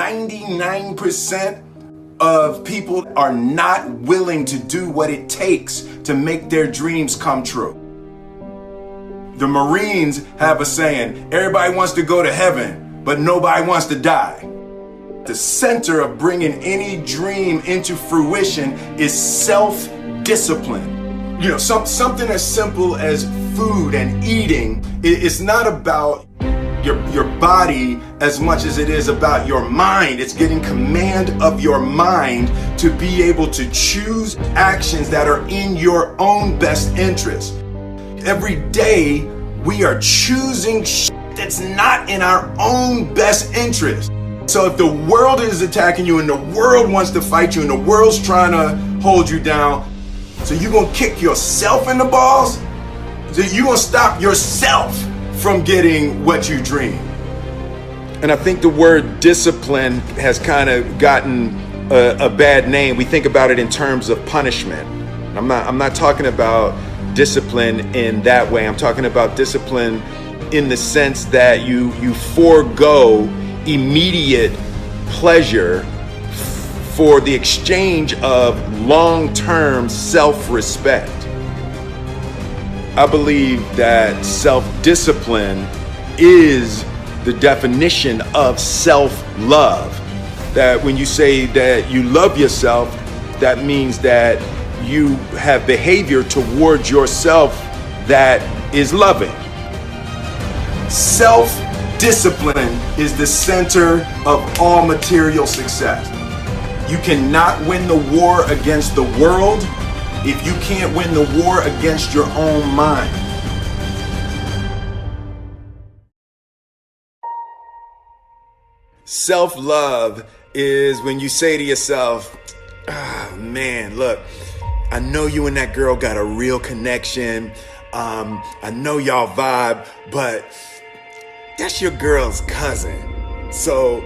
99% of people are not willing to do what it takes to make their dreams come true. The Marines have a saying, everybody wants to go to heaven, but nobody wants to die. The center of bringing any dream into fruition is self-discipline. You know, something as simple as food and eating. It's not about your body as much as it is about your mind. It's getting command of your mind to be able to choose actions that are in your own best interest. Every day we are choosing that's not in our own best interest. So if the world is attacking you and the world wants to fight you and the world's trying to hold you down, so you're gonna kick yourself in the balls? So you're gonna stop yourself from getting what you dream. And I think the word discipline has kind of gotten a bad name. We think about it in terms of punishment. I'm not talking about discipline in that way. I'm talking about discipline in the sense that you forego immediate pleasure for the exchange of long-term self-respect. I believe that self-discipline is the definition of self-love. That when you say that you love yourself, that means that you have behavior towards yourself that is loving. Self-discipline is the center of all material success. You cannot win the war against the world if you can't win the war against your own mind. Self-love is when you say to yourself, man, look, I know you and that girl got a real connection. I know y'all vibe, but that's your girl's cousin. So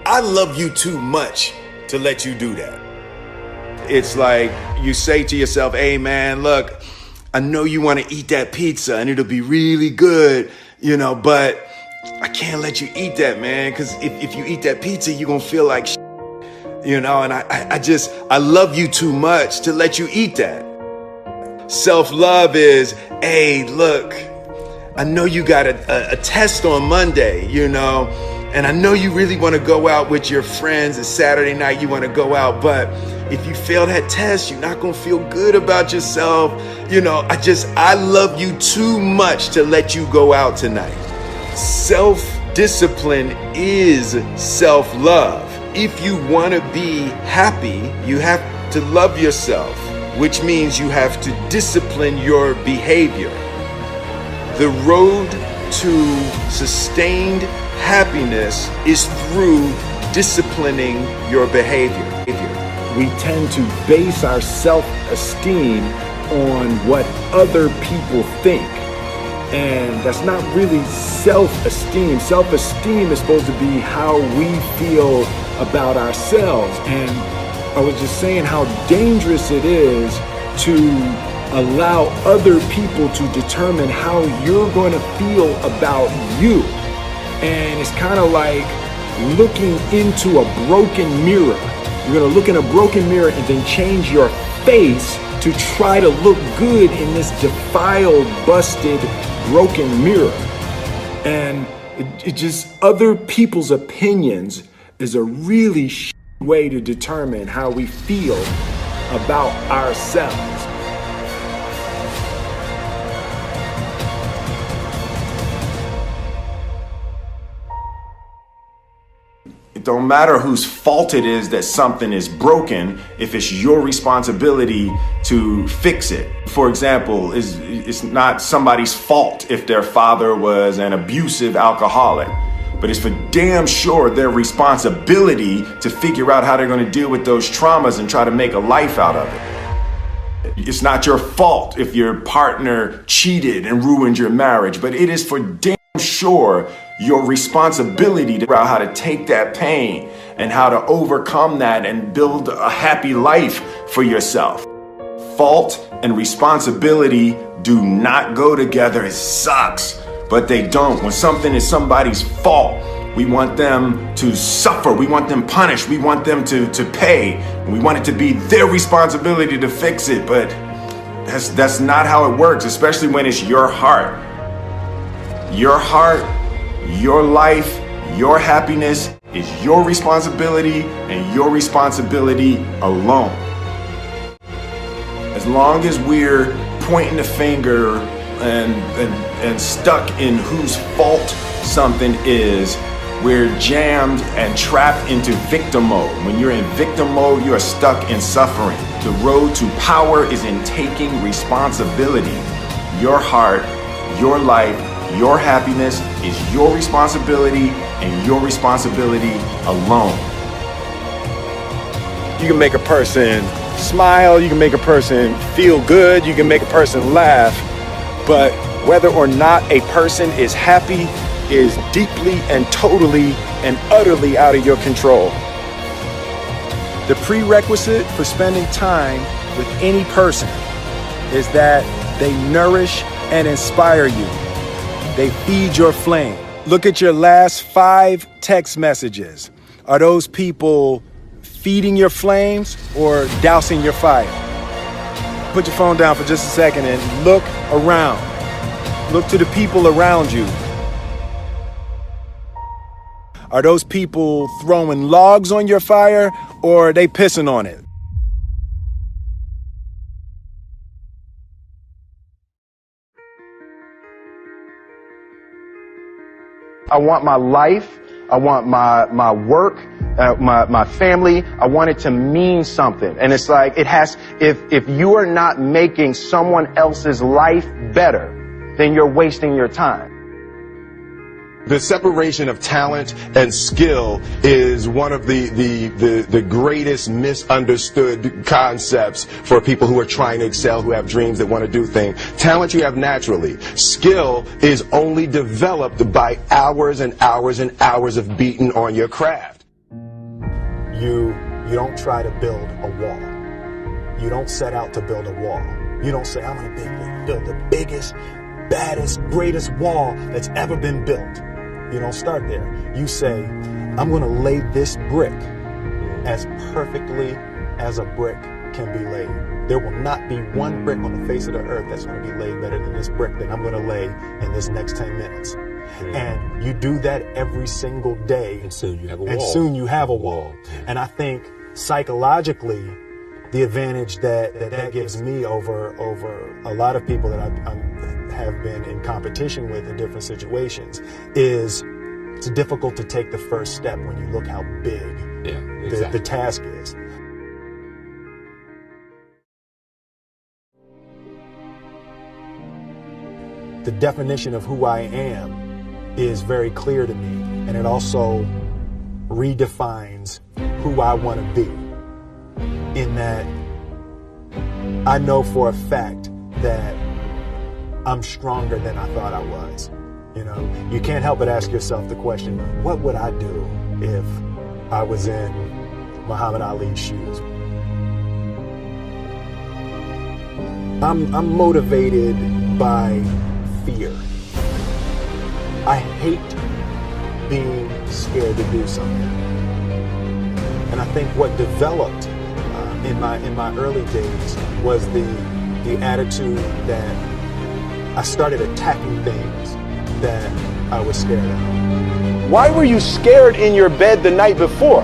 I love you too much to let you do that. It's like you say to yourself, hey man, look, I know you want to eat that pizza and it'll be really good, you know, but I can't let you eat that, man, because if you eat that pizza, you're going to feel like shit, you know, and I love you too much to let you eat that. Self-love is, hey, look, I know you got a test on Monday, you know, and I know you really want to go out with your friends. It's Saturday night, you want to go out, but if you fail that test, you're not going to feel good about yourself. You know, I love you too much to let you go out tonight. Self-discipline is self-love. If you want to be happy, you have to love yourself, which means you have to discipline your behavior. The road to sustained happiness is through disciplining your behavior. We tend to base our self-esteem on what other people think. And that's not really self-esteem. Self-esteem is supposed to be how we feel about ourselves. And I was just saying how dangerous it is to allow other people to determine how you're going to feel about you. And it's kind of like looking into a broken mirror. You're going to look in a broken mirror and then change your face to try to look good in this defiled, busted, broken mirror. And it just, other people's opinions is a really way to determine how we feel about ourselves. It don't matter whose fault it is that something is broken if it's your responsibility to fix it. For example, it's not somebody's fault if their father was an abusive alcoholic, but it's for damn sure their responsibility to figure out how they're going to deal with those traumas and try to make a life out of it. It's not your fault if your partner cheated and ruined your marriage, but it is for damn sure your responsibility to figure out how to take that pain and how to overcome that and build a happy life for yourself. Fault and responsibility do not go together. It sucks, but they don't. When something is somebody's fault, We want them to suffer. We want them punished. We want them to pay. We want it to be their responsibility to fix it. But that's not how it works, especially when it's your heart. Your heart, your life, your happiness is your responsibility and your responsibility alone. As long as we're pointing the finger and stuck in whose fault something is, we're jammed and trapped into victim mode. When you're in victim mode, you are stuck in suffering. The road to power is in taking responsibility. Your heart, your life, your happiness is your responsibility and your responsibility alone. You can make a person smile, you can make a person feel good, you can make a person laugh, but whether or not a person is happy is deeply and totally and utterly out of your control. The prerequisite for spending time with any person is that they nourish and inspire you. They feed your flame. Look at your last 5 text messages. Are those people feeding your flames or dousing your fire? Put your phone down for just a second and look around. Look to the people around you. Are those people throwing logs on your fire or are they pissing on it? I want my life, I want my work, my family, I want it to mean something. And it's like, if you are not making someone else's life better, then you're wasting your time. The separation of talent and skill is one of the greatest misunderstood concepts for people who are trying to excel, who have dreams, that want to do things. Talent you have naturally. Skill is only developed by hours and hours and hours of beating on your craft. You don't try to build a wall. You don't set out to build a wall. You don't say, I'm going to build the biggest, baddest, greatest wall that's ever been built. You don't start there. You say, I'm going to lay this brick as perfectly as a brick can be laid. There will not be one brick on the face of the earth that's going to be laid better than this brick that I'm going to lay in this next 10 minutes. And you do that every single day. And soon you have a wall. And soon you have a wall. And I think psychologically, the advantage that gives me over a lot of people that I have been in competition with in different situations is it's difficult to take the first step when you look how big the task is. The definition of who I am is very clear to me, and it also redefines who I want to be. In that I know for a fact that I'm stronger than I thought I was. You know, you can't help but ask yourself the question, what would I do if I was in Muhammad Ali's shoes? I'm motivated by fear. I hate being scared to do something. And I think what developed in my early days was the attitude that I started attacking things that I was scared of. Why were you scared in your bed the night before?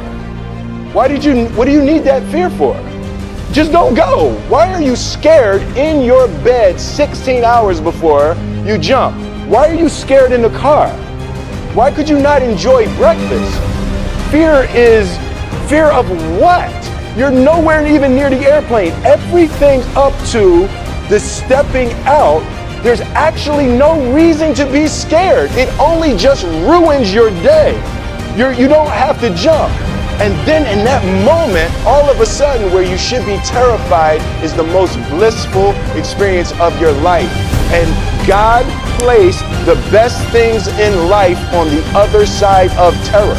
What do you need that fear for? Just don't go. Why are you scared in your bed 16 hours before you jump? Why are you scared in the car? Why could you not enjoy breakfast? Fear is fear of what? You're nowhere even near the airplane. Everything up to the stepping out, there's actually no reason to be scared. It only just ruins your day. You don't have to jump. And then in that moment, all of a sudden, where you should be terrified is the most blissful experience of your life. And God placed the best things in life on the other side of terror.